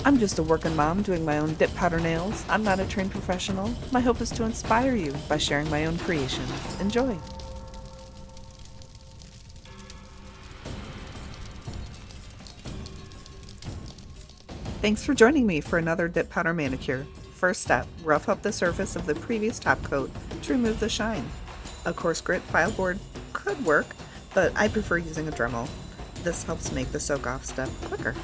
I'm just a working mom doing my own dip powder nails. I'm not a trained professional. My hope is to inspire you by sharing my own creations. Enjoy! Thanks for joining me for another dip powder manicure. First step, rough up the surface of the previous top coat to remove the shine. A coarse grit file board could work, but I prefer using a Dremel. This helps make the soak off step quicker.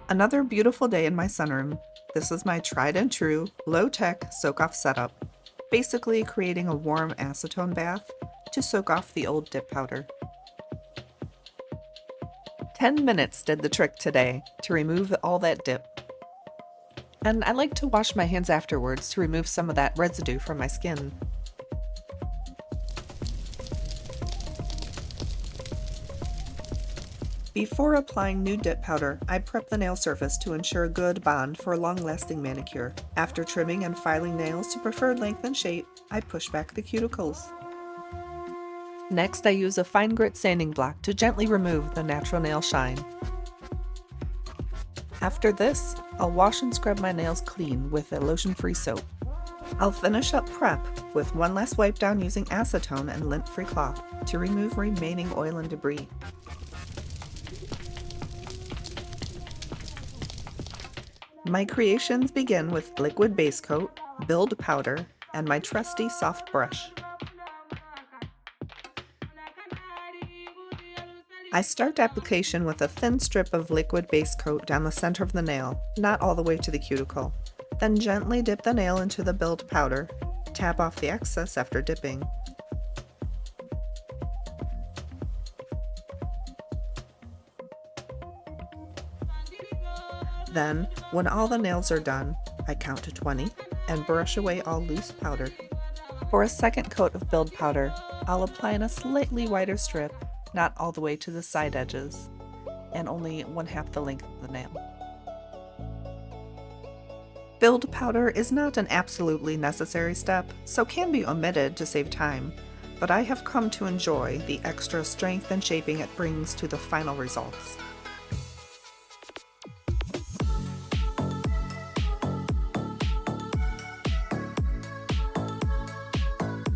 Another beautiful day in my sunroom. This is my tried and true, low-tech soak-off setup, basically creating a warm acetone bath to soak off the old dip powder. 10 minutes did the trick today to remove all that dip. And I like to wash my hands afterwards to remove some of that residue from my skin. Before applying new dip powder, I prep the nail surface to ensure a good bond for a long-lasting manicure. After trimming and filing nails to preferred length and shape, I push back the cuticles. Next, I use a fine grit sanding block to gently remove the natural nail shine. After this, I'll wash and scrub my nails clean with a lotion-free soap. I'll finish up prep with one last wipe down using acetone and lint-free cloth to remove remaining oil and debris. My creations begin with liquid base coat, build powder, and my trusty soft brush. I start application with a thin strip of liquid base coat down the center of the nail, not all the way to the cuticle. Then gently dip the nail into the build powder. Tap off the excess after dipping. Then, when all the nails are done, I count to 20 and brush away all loose powder. For a second coat of build powder, I'll apply in a slightly wider strip, not all the way to the side edges, and only 1/2 the length of the nail. Build powder is not an absolutely necessary step, so can be omitted to save time, but I have come to enjoy the extra strength and shaping it brings to the final results.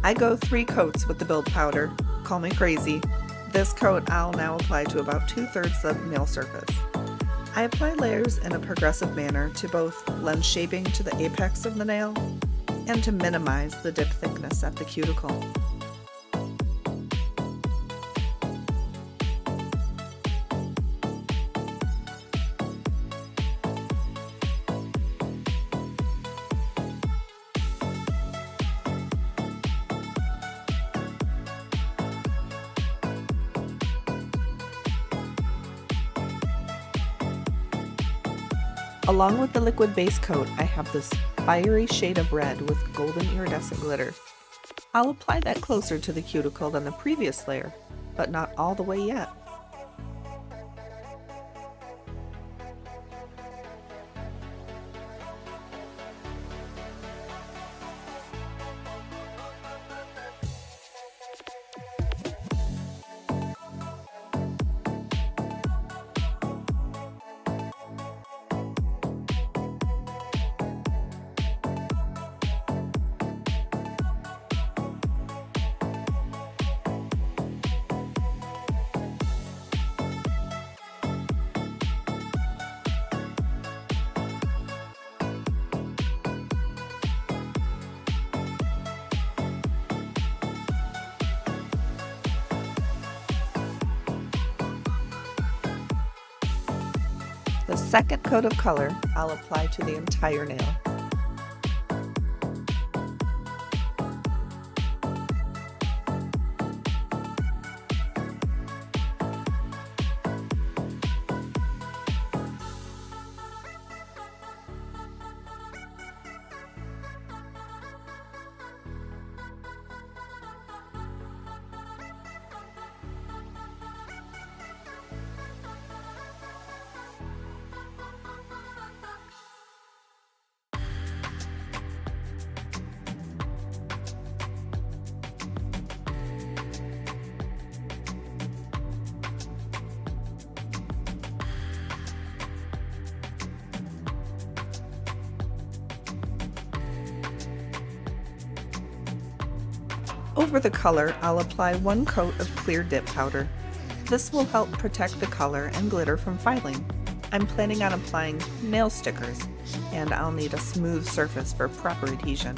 I go 3 coats with the build powder. Call me crazy. This coat I'll now apply to about 2/3 the nail surface. I apply layers in a progressive manner to both lend shaping to the apex of the nail and to minimize the dip thickness at the cuticle. Along with the liquid base coat, I have this fiery shade of red with golden iridescent glitter. I'll apply that closer to the cuticle than the previous layer, but not all the way yet. The second coat of color I'll apply to the entire nail. Over the color, I'll apply 1 coat of clear dip powder. This will help protect the color and glitter from filing. I'm planning on applying nail stickers, and I'll need a smooth surface for proper adhesion.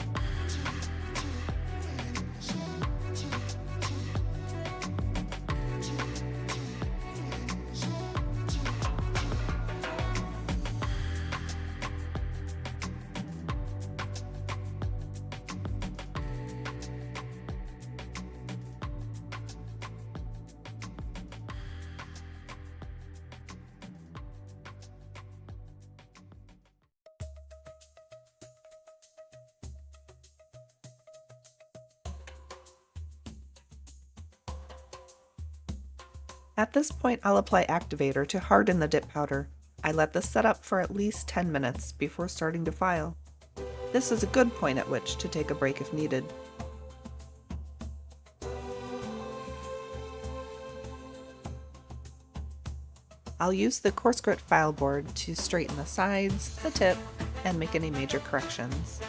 At this point, I'll apply activator to harden the dip powder. I let this set up for at least 10 minutes before starting to file. This is a good point at which to take a break if needed. I'll use the coarse grit file board to straighten the sides, the tip, and make any major corrections.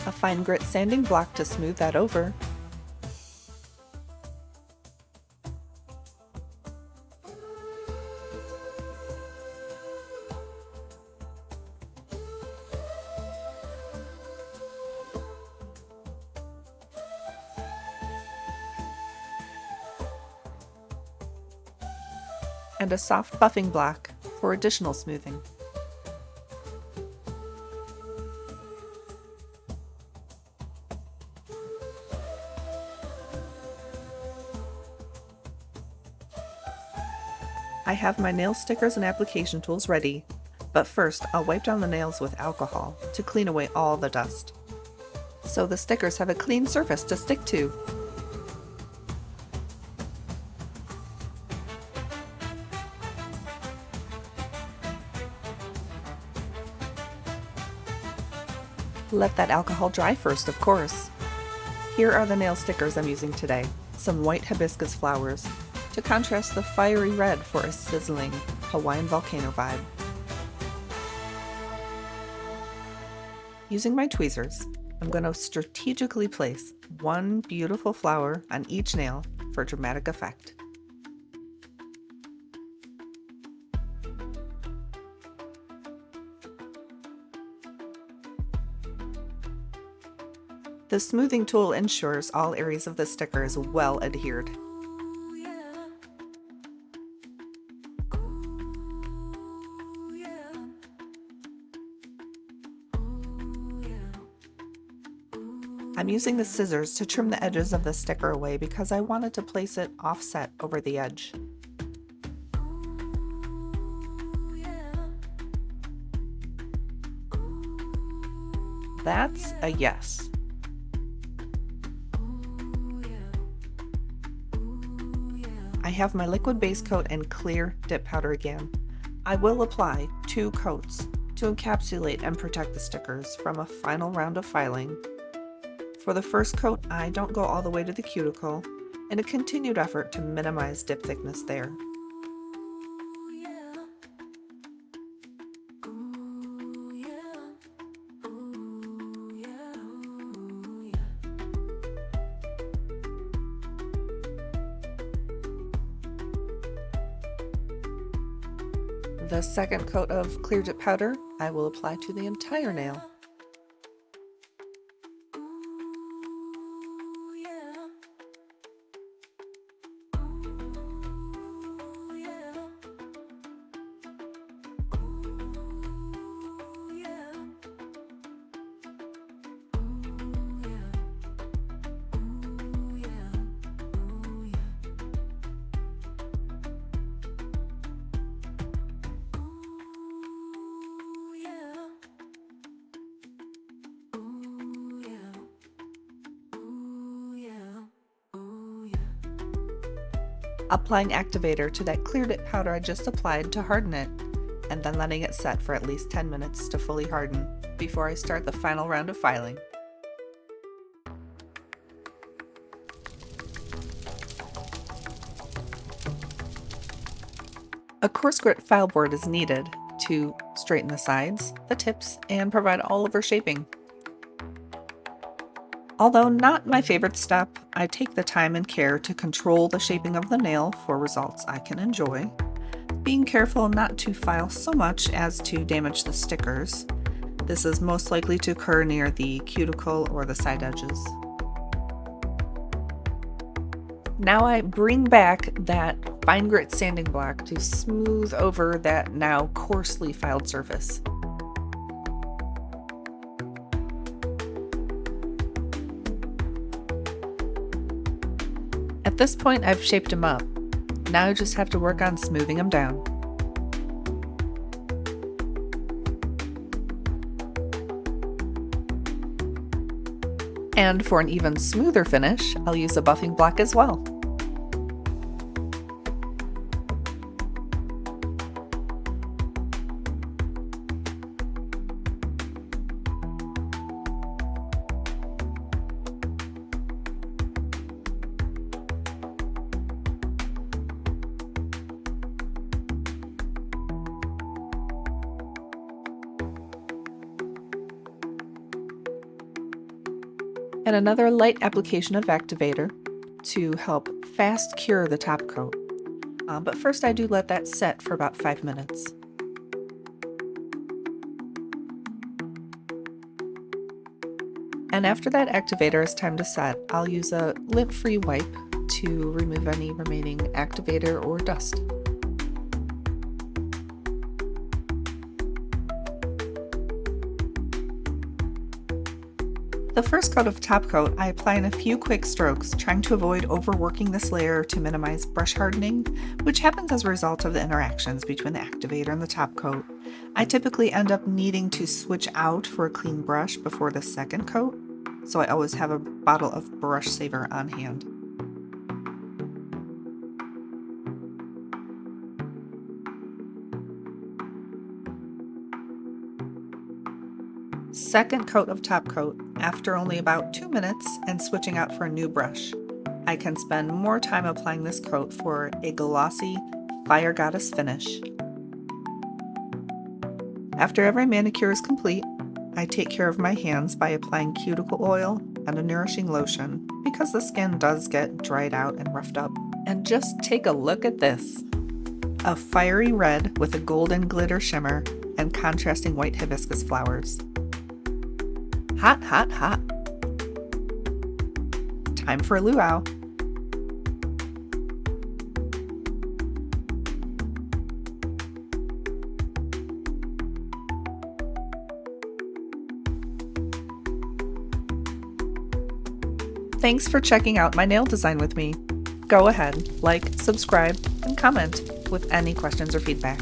A fine grit sanding block to smooth that over. And a soft buffing block for additional smoothing. I have my nail stickers and application tools ready, but first I'll wipe down the nails with alcohol to clean away all the dust, so the stickers have a clean surface to stick to. Let that alcohol dry first, of course. Here are the nail stickers I'm using today. Some white hibiscus flowers to contrast the fiery red for a sizzling Hawaiian volcano vibe. Using my tweezers, I'm going to strategically place 1 beautiful flower on each nail for dramatic effect. The smoothing tool ensures all areas of the sticker is well adhered. I'm using the scissors to trim the edges of the sticker away because I wanted to place it offset over the edge. That's a yes. I have my liquid base coat and clear dip powder again. I will apply 2 coats to encapsulate and protect the stickers from a final round of filing. For the first coat, I don't go all the way to the cuticle, in a continued effort to minimize dip thickness there. The second coat of clear dip powder I will apply to the entire nail. Applying activator to that clear dip powder I just applied to harden it, and then letting it set for at least 10 minutes to fully harden before I start the final round of filing. A coarse grit file board is needed to straighten the sides, the tips, and provide all of our shaping. Although not my favorite step, I take the time and care to control the shaping of the nail for results I can enjoy, being careful not to file so much as to damage the stickers. This is most likely to occur near the cuticle or the side edges. Now I bring back that fine grit sanding block to smooth over that now coarsely filed surface. At this point, I've shaped them up. Now I just have to work on smoothing them down. And for an even smoother finish, I'll use a buffing block as well. And another light application of activator to help fast cure the top coat. But first I do let that set for about 5 minutes. And after that activator is time to set, I'll use a lint-free wipe to remove any remaining activator or dust. The first coat of top coat I apply in a few quick strokes, trying to avoid overworking this layer to minimize brush hardening, which happens as a result of the interactions between the activator and the top coat. I typically end up needing to switch out for a clean brush before the second coat, so I always have a bottle of brush saver on hand. Second coat of top coat after only about 2 minutes and switching out for a new brush. I can spend more time applying this coat for a glossy Fire Goddess finish. After every manicure is complete, I take care of my hands by applying cuticle oil and a nourishing lotion because the skin does get dried out and roughed up. And just take a look at this. A fiery red with a golden glitter shimmer and contrasting white hibiscus flowers. Hot, hot, hot. Time for a luau. Thanks for checking out my nail design with me. Go ahead, like, subscribe, and comment with any questions or feedback.